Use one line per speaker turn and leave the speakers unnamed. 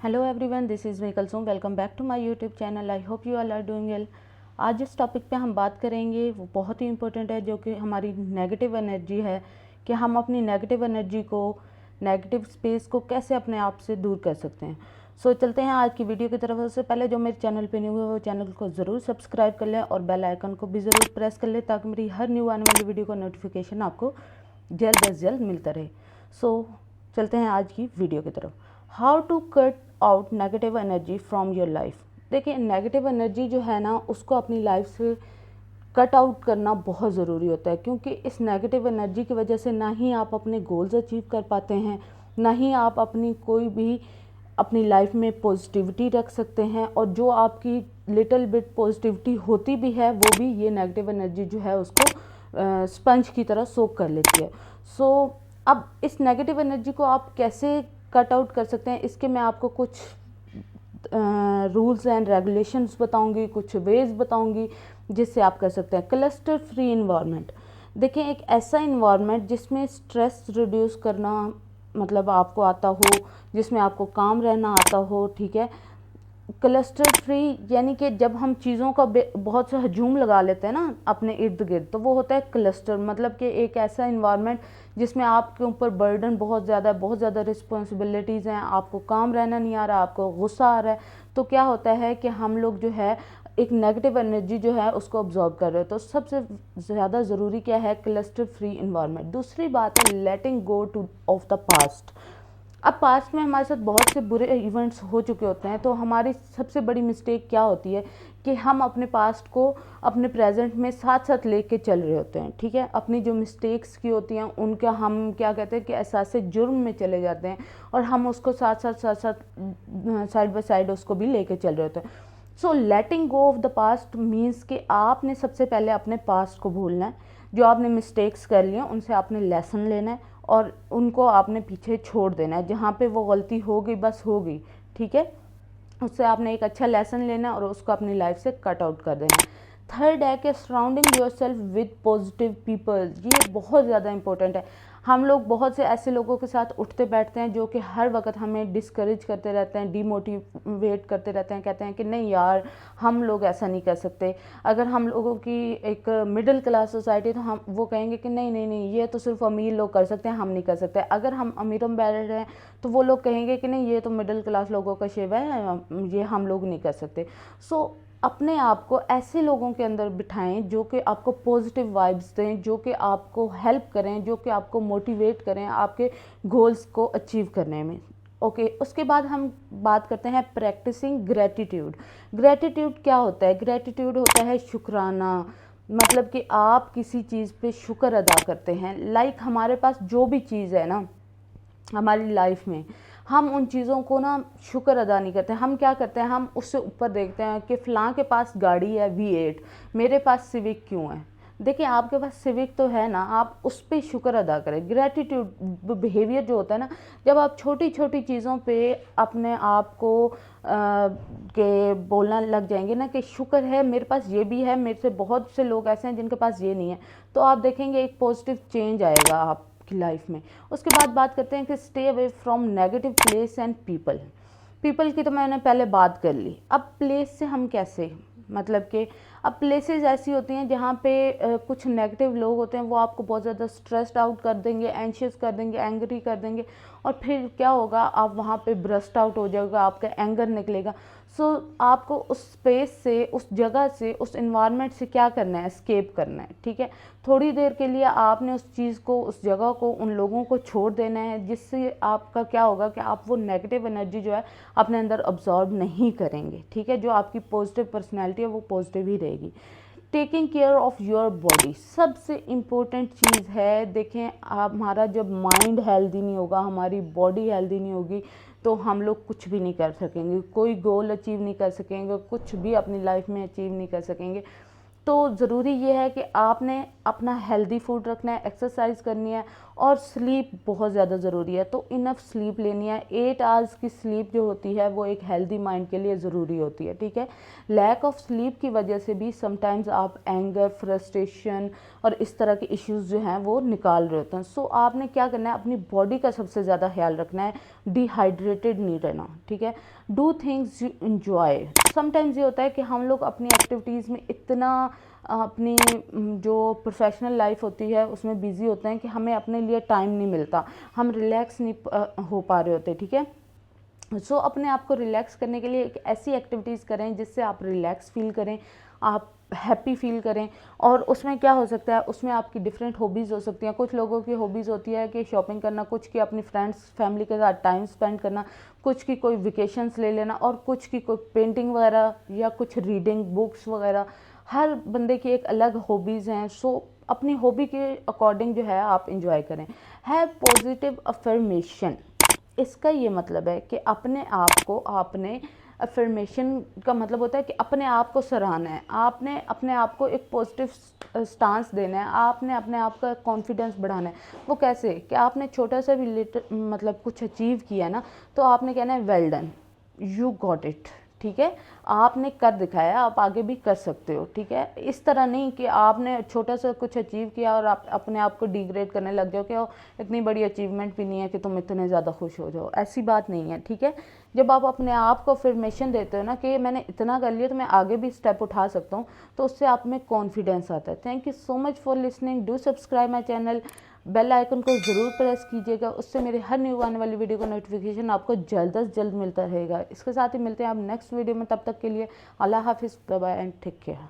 Hello everyone, this is me Kulsoom. Welcome back to my YouTube channel. I hope you all are doing well. आज जिस topic पे हम बात करेंगे वो बहुत ही इम्पोर्टेंट है, जो कि हमारी नेगेटिव एनर्जी है, कि हम अपनी नेगेटिव एनर्जी को, नेगेटिव स्पेस को कैसे अपने आप से दूर कर सकते हैं। सो चलते हैं आज की वीडियो की तरफ। उससे पहले जो मेरे चैनल पे न्यू है वो चैनल को ज़रूर सब्सक्राइब कर लें और बेल आइकन को भी ज़रूर प्रेस कर लें, ताकि मेरी हर न्यू आने वाली वीडियो का नोटिफिकेशन आपको जल्द अज जल्द मिलता रहे। सो चलते हैं आज की वीडियो की तरफ। How to cut out negative energy from your life. देखिए, नेगेटिव एनर्जी जो है ना, उसको अपनी लाइफ से कट आउट करना बहुत ज़रूरी होता है, क्योंकि इस नेगेटिव एनर्जी की वजह से ना ही आप अपने गोल्स अचीव कर पाते हैं, ना ही आप अपनी कोई भी अपनी लाइफ में पॉजिटिविटी रख सकते हैं, और जो आपकी लिटिल बिट पॉजिटिविटी होती भी है वो भी ये नेगेटिव एनर्जी जो है उसको स्पंज की तरह सोक कर लेती है। सो अब इस नेगेटिव एनर्जी को आप कैसे कट आउट कर सकते हैं, इसके मैं आपको कुछ रूल्स एंड रेगुलेशंस बताऊंगी, कुछ वेज बताऊंगी जिससे आप कर सकते हैं। Cluster free environment. देखिए, एक ऐसा इन्वायरमेंट जिसमें स्ट्रेस रिड्यूस करना मतलब आपको आता हो, जिसमें आपको काम रहना आता हो, ठीक है। क्लस्टर फ्री यानी कि जब हम चीज़ों का बहुत सा हजूम लगा लेते हैं ना अपने इर्द गिर्द, तो वो होता है क्लस्टर। मतलब कि एक ऐसा इन्वायरमेंट जिसमें आपके ऊपर बर्डन बहुत ज़्यादा है, बहुत ज़्यादा रिस्पॉन्सिबिलिटीज़ हैं, आपको काम रहना नहीं आ रहा, आपको गुस्सा आ रहा है, तो क्या होता है कि हम लोग जो है एक नेगेटिव एनर्जी जो है उसको ऑब्जॉर्व कर रहे हो। तो सबसे ज़्यादा ज़रूरी क्या है? Cluster free environment. दूसरी बात है letting go to of the past. अब पास्ट में हमारे साथ बहुत से बुरे इवेंट्स हो चुके होते हैं, तो हमारी सबसे बड़ी मिस्टेक क्या होती है कि हम अपने पास्ट को अपने प्रेजेंट में साथ साथ लेके चल रहे होते हैं, ठीक है। अपनी जो मिस्टेक्स की होती हैं उनका हम क्या कहते हैं कि एहसास जुर्म में चले जाते हैं, और हम उसको साथ साथ साइड बाय साइड उसको भी लेके चल रहे होते हैं। सो लेटिंग गो ऑफ द पास्ट मीन्स कि आपने सबसे पहले अपने पास्ट को भूलना है। जो आपने मिस्टेक्स कर लिए उनसे आपने लेसन लेना है और उनको आपने पीछे छोड़ देना है। जहाँ पे वो गलती हो गई बस हो गई, ठीक है, उससे आपने एक अच्छा लेसन लेना है और उसको अपनी लाइफ से कट आउट कर देना है। थर्ड है कि surrounding your self with positive people. ये बहुत ज़्यादा इंपॉर्टेंट है। हम लोग बहुत से ऐसे लोगों के साथ उठते बैठते हैं जो कि हर वक्त हमें डिस्करेज करते रहते हैं, डीमोटिवेट करते रहते हैं, कहते हैं कि नहीं यार हम लोग ऐसा नहीं कर सकते। अगर हम लोगों की एक मिडिल क्लास सोसाइटी, तो हम वो कहेंगे कि नहीं नहीं नहीं, ये तो सिर्फ अमीर लोग कर सकते हैं, हम नहीं कर सकते। अगर हम अमीरों में बैठे हैं तो वो लोग कहेंगे कि नहीं, ये तो मिडिल क्लास लोगों का शिव है, ये हम लोग नहीं कर सकते। सो अपने आप को ऐसे लोगों के अंदर बिठाएं जो कि आपको पॉजिटिव वाइब्स दें, जो कि आपको हेल्प करें, जो कि आपको मोटिवेट करें आपके गोल्स को अचीव करने में। ओके, उसके बाद हम बात करते हैं प्रैक्टिसिंग ग्रेटिट्यूड। ग्रेटिट्यूड क्या होता है? ग्रेटिट्यूड होता है शुक्राना। मतलब कि आप किसी चीज़ पे शुक्र अदा करते हैं। लाइक हमारे पास जो भी चीज़ है ना हमारी लाइफ में, हम उन चीज़ों को ना शुक्र अदा नहीं करते। हम क्या करते हैं, हम उससे ऊपर देखते हैं कि फ़लाँ के पास गाड़ी है V8, मेरे पास सिविक क्यों है। देखिए, आपके पास सिविक तो है ना, आप उस पर शुक्र अदा करें। ग्रेटिट्यूड बिहेवियर जो होता है ना, जब आप छोटी छोटी चीज़ों पे अपने आप को के बोलना लग जाएंगे ना कि शुक्र है मेरे पास ये भी है, मेरे से बहुत से लोग ऐसे हैं जिनके पास ये नहीं है, तो आप देखेंगे एक पॉजिटिव चेंज आएगा आपकी लाइफ में। उसके बाद बात करते हैं कि stay away from negative place and people. People की तो मैंने पहले बात कर ली। अब प्लेस से हम कैसे, मतलब कि अब प्लेसेस ऐसी होती हैं जहाँ पे कुछ नेगेटिव लोग होते हैं, वो आपको बहुत ज़्यादा स्ट्रेस्ड आउट कर देंगे, एंशियस कर देंगे, एंग्री कर देंगे, और फिर क्या होगा, आप वहाँ पे ब्रस्ट आउट हो जाएगा, आपका एंगर निकलेगा। सो आपको उस स्पेस से, उस जगह से, उस इन्वायरमेंट से क्या करना है? एस्केप करना है, ठीक है। थोड़ी देर के लिए आपने उस चीज़ को, उस जगह को, उन लोगों को छोड़ देना है, जिससे आपका क्या होगा कि आप वो नेगेटिव एनर्जी जो है अपने अंदर अब्जॉर्ब नहीं करेंगे, ठीक है। जो आपकी पॉजिटिव पर्सनैलिटी है वो पॉजिटिव ही रहेगी। Taking care of your body सबसे इम्पोर्टेंट चीज़ है। देखें, हमारा जब माइंड हेल्दी नहीं होगा, हमारी बॉडी हेल्दी नहीं होगी, तो हम लोग कुछ भी नहीं कर सकेंगे, कोई गोल अचीव नहीं कर सकेंगे, कुछ भी अपनी लाइफ में अचीव नहीं कर सकेंगे। तो ज़रूरी ये है कि आपने अपना हेल्दी फूड रखना है, एक्सरसाइज करनी है और स्लीप बहुत ज़्यादा ज़रूरी है। तो इनफ स्लीप लेनी है। 8 आवर्स की स्लीप जो होती है वो एक हेल्दी माइंड के लिए ज़रूरी होती है, ठीक है। लैक ऑफ स्लीप की वजह से भी समटाइम्स आप एंगर, फ्रस्ट्रेशन और इस तरह के इश्यूज़ जो हैं वो निकाल रहे होते हैं। सो आपने क्या करना है, अपनी बॉडी का सबसे ज़्यादा ख्याल रखना है, डिहाइड्रेटेड नहीं रहना, ठीक है। Do things you enjoy. Sometimes ये होता है कि हम लोग अपनी एक्टिविटीज़ में इतना अपनी जो प्रोफेशनल लाइफ होती है उसमें बिज़ी होते हैं कि हमें अपने लिए टाइम नहीं मिलता, हम रिलैक्स नहीं हो पा रहे होते, ठीक है। सो अपने आप को रिलैक्स करने के लिए एक ऐसी एक्टिविटीज़ करें जिससे आप रिलैक्स फील करें, आप हैप्पी फील करें। और उसमें क्या हो सकता है, उसमें आपकी डिफरेंट हॉबीज़ हो सकती हैं। कुछ लोगों की हॉबीज़ होती है कि शॉपिंग करना, कुछ की अपनी फ्रेंड्स फैमिली के साथ टाइम स्पेंड करना, कुछ की कोई वेकेशंस ले लेना, और कुछ की कोई पेंटिंग वगैरह या कुछ रीडिंग बुक्स वगैरह। हर बंदे की एक अलग हॉबीज़ हैं। सो अपनी हॉबी के अकॉर्डिंग जो है आप इंजॉय करें। है पॉजिटिव अफर्मेशन। इसका ये मतलब है कि अपने आप को आपने अफर्मेशन का मतलब होता है कि अपने आप को सराहना है, आपने अपने आप को एक पॉजिटिव स्टांस देना है, आपने अपने आप का कॉन्फिडेंस बढ़ाना है। वो कैसे कि आपने छोटा सा भी मतलब कुछ अचीव किया ना, तो आपने कहना है well done, you got it, ठीक है। आपने कर दिखाया, आप आगे भी कर सकते हो, ठीक है। इस तरह नहीं कि आपने छोटा सा कुछ अचीव किया और आप अपने आप को डिग्रेड करने लग जाओ कि इतनी बड़ी अचीवमेंट भी नहीं है कि तुम इतने ज़्यादा खुश हो जाओ। ऐसी बात नहीं है, ठीक है। जब आप अपने आप को अफर्मेशन देते हो ना कि मैंने इतना कर लिया तो मैं आगे भी स्टेप उठा सकता हूँ, तो उससे आप में कॉन्फिडेंस आता है। Thank you so much for listening. Do subscribe my channel. Bell icon को ज़रूर प्रेस कीजिएगा, उससे मेरे हर न्यू आने वाली वीडियो का नोटिफिकेशन आपको जल्द से जल्द मिलता रहेगा। इसके साथ ही मिलते हैं आप नेक्स्ट वीडियो में। तब तक के लिए अल्लाह हाफिज़, bye bye and take care.